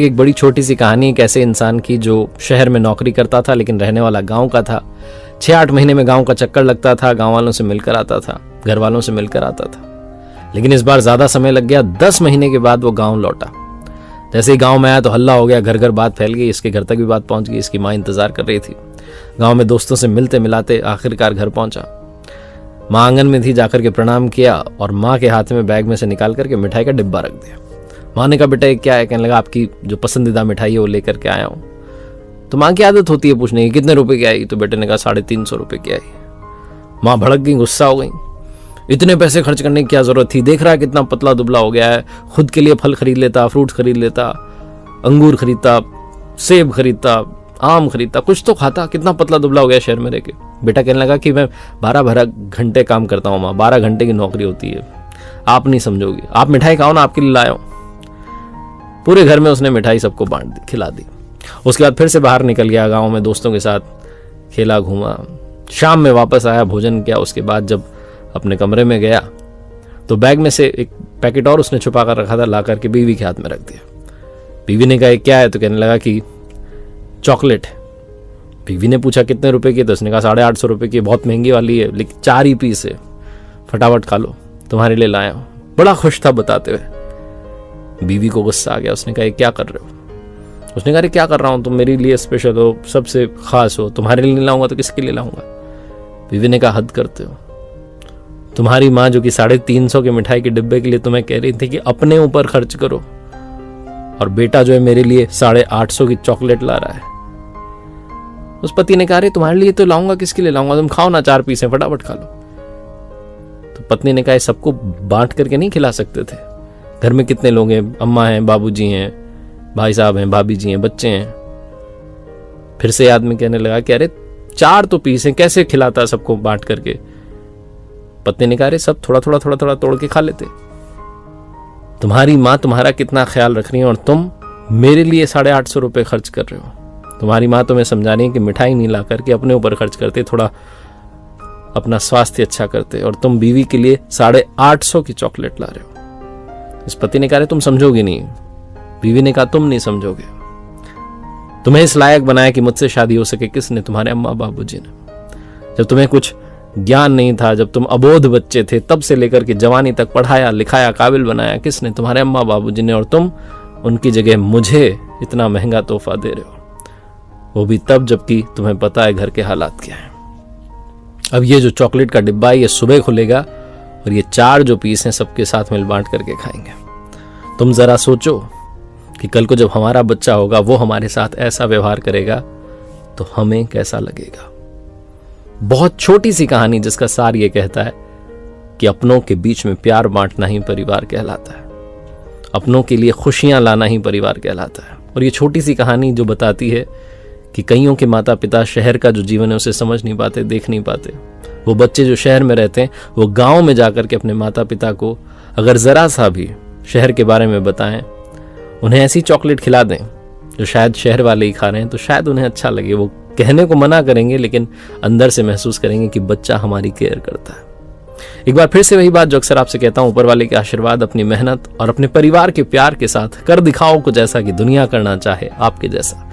एक बड़ी छोटी सी कहानी एक ऐसे इंसान की जो शहर में नौकरी करता था लेकिन रहने वाला गांव का था। 6-8 महीने में गांव का चक्कर लगता था, गांव वालों से मिलकर आता था, घर वालों से मिलकर आता था। लेकिन इस बार ज्यादा समय लग गया। 10 महीने के बाद वो गांव लौटा। जैसे ही गांव में आया तो हल्ला हो गया, घर घर बात फैल गई। इसके घर तक भी बात पहुंच गई। इसकी माँ इंतजार कर रही थी। गांव में दोस्तों से मिलते मिलाते आखिरकार घर पहुंचा। माँ आंगन में थी, जाकर के प्रणाम किया और माँ के हाथ में बैग में से निकाल करके मिठाई का डिब्बा रख दिया। माँ ने कहा, बेटा ये क्या है? कहने लगा, आपकी जो पसंदीदा मिठाई है वो लेकर के आया हूँ। तो माँ की आदत होती है पूछने की, कितने रुपए की आई? तो बेटे ने कहा 350 रुपए की आई। माँ भड़क गई, गुस्सा हो गई। इतने पैसे खर्च करने की क्या जरूरत थी? देख रहा है कितना पतला दुबला हो गया है। खुद के लिए फल खरीद लेता, फ्रूट खरीद लेता, अंगूर खरीदता, सेब खरीदता, आम खरीदता, कुछ तो खाता। कितना पतला दुबला हो गया शहर में रह के। बेटा कहने लगा कि मैं 12 घंटे काम करता हूँ माँ, 12 घंटे की नौकरी होती है, आप नहीं समझोगी। आप मिठाई खाओ ना, आपके लिए लाया हूँ। पूरे घर में उसने मिठाई सबको बांट दी, खिला दी। उसके बाद फिर से बाहर निकल गया, गाँव में दोस्तों के साथ खेला घूमा। शाम में वापस आया, भोजन किया। उसके बाद जब अपने कमरे में गया तो बैग में से एक पैकेट और उसने छुपा कर रखा था, ला करके बीवी के हाथ में रख दिया। बीवी ने कहा, क्या है? तो कहने लगा कि चॉकलेट है। बीवी ने पूछा कितने रुपए की? तो उसने कहा 850 रुपए की, बहुत महंगी वाली है, लेकिन 4 ही पीस है, फटाफट खा लो, तुम्हारे लिए लाया हूं। बड़ा खुश था बताते हुए। बीवी को गुस्सा आ गया। उसने कहा, क्या कर रहे हो? उसने कहा, क्या कर रहा हूं, तुम मेरे लिए स्पेशल हो, सबसे खास हो, तुम्हारे लिए लाऊंगा तो किसके लिए लाऊंगा? बीवी ने कहा, हद करते हो। तुम्हारी माँ जो कि 350 के मिठाई के डिब्बे के लिए तुम्हें कह रही थी कि अपने ऊपर खर्च करो, और बेटा जो है मेरे लिए 850 की चॉकलेट ला रहा है। उस पति ने कहा, अरे तुम्हारे लिए तो लाऊंगा, किसके लिए लाऊंगा? तुम खाओ ना, 4 पीस है, फटाफट खा लो। तो पत्नी ने कहा, सबको बांट करके नहीं खिला सकते थे? घर में कितने लोग हैं? अम्मा हैं, बाबूजी हैं, भाई साहब हैं, भाभी जी हैं, बच्चे हैं। फिर से आदमी कहने लगा कि अरे 4 तो पीस हैं, कैसे खिलाता सबको बांट करके? पत्नी ने कहा, अरे सब थोड़ा थोड़ा तोड़ के खा लेते। तुम्हारी माँ तुम्हारा कितना ख्याल रख रही है और तुम मेरे लिए 850 रुपए खर्च कर रहे हो। तुम्हारी माँ तुम्हें समझा रही है कि मिठाई नहीं ला करके अपने ऊपर खर्च करते, थोड़ा अपना स्वास्थ्य अच्छा करते, और तुम बीवी के लिए 850 की चॉकलेट ला रहे हो। इस पति ने कहा, तुम समझोगे नहीं। बीवी ने कहा, तुम नहीं समझोगे। तुम्हें इस लायक बनाया कि मुझसे शादी हो सके किसने? तुम्हारे अम्मा बाबूजी ने। जब तुम्हें कुछ ज्ञान नहीं था, जब तुम अबोध बच्चे थे, तब से लेकर के जवानी तक पढ़ाया लिखाया, काबिल बनाया किसने? तुम्हारे अम्मा बाबूजी ने। और तुम उनकी जगह मुझे इतना महंगा तोहफा दे रहे हो, वो भी तब जबकि तुम्हें पता है घर के हालात क्या है। अब ये जो चॉकलेट का डिब्बा है ये सुबह खुलेगा और ये 4 जो पीस हैं सबके साथ मिल बांट करके खाएंगे। तुम जरा सोचो कि कल को जब हमारा बच्चा होगा वो हमारे साथ ऐसा व्यवहार करेगा तो हमें कैसा लगेगा। बहुत छोटी सी कहानी जिसका सार ये कहता है कि अपनों के बीच में प्यार बांटना ही परिवार कहलाता है, अपनों के लिए खुशियां लाना ही परिवार कहलाता है। और ये छोटी सी कहानी जो बताती है कि कईयों के माता पिता शहर का जो जीवन है उसे समझ नहीं पाते, देख नहीं पाते। वो बच्चे जो शहर में रहते हैं वो गांव में जाकर के अपने माता पिता को अगर जरा सा भी शहर के बारे में बताएं, उन्हें ऐसी चॉकलेट खिला दें जो शायद शहर वाले ही खा रहे हैं, तो शायद उन्हें अच्छा लगे। वो कहने को मना करेंगे लेकिन अंदर से महसूस करेंगे कि बच्चा हमारी केयर करता है। एक बार फिर से वही बात जो अक्सर आपसे कहता हूं, ऊपर वाले के आशीर्वाद, अपनी मेहनत और अपने परिवार के प्यार के साथ कर दिखाओ कुछ ऐसा कि दुनिया करना चाहे आपके जैसा।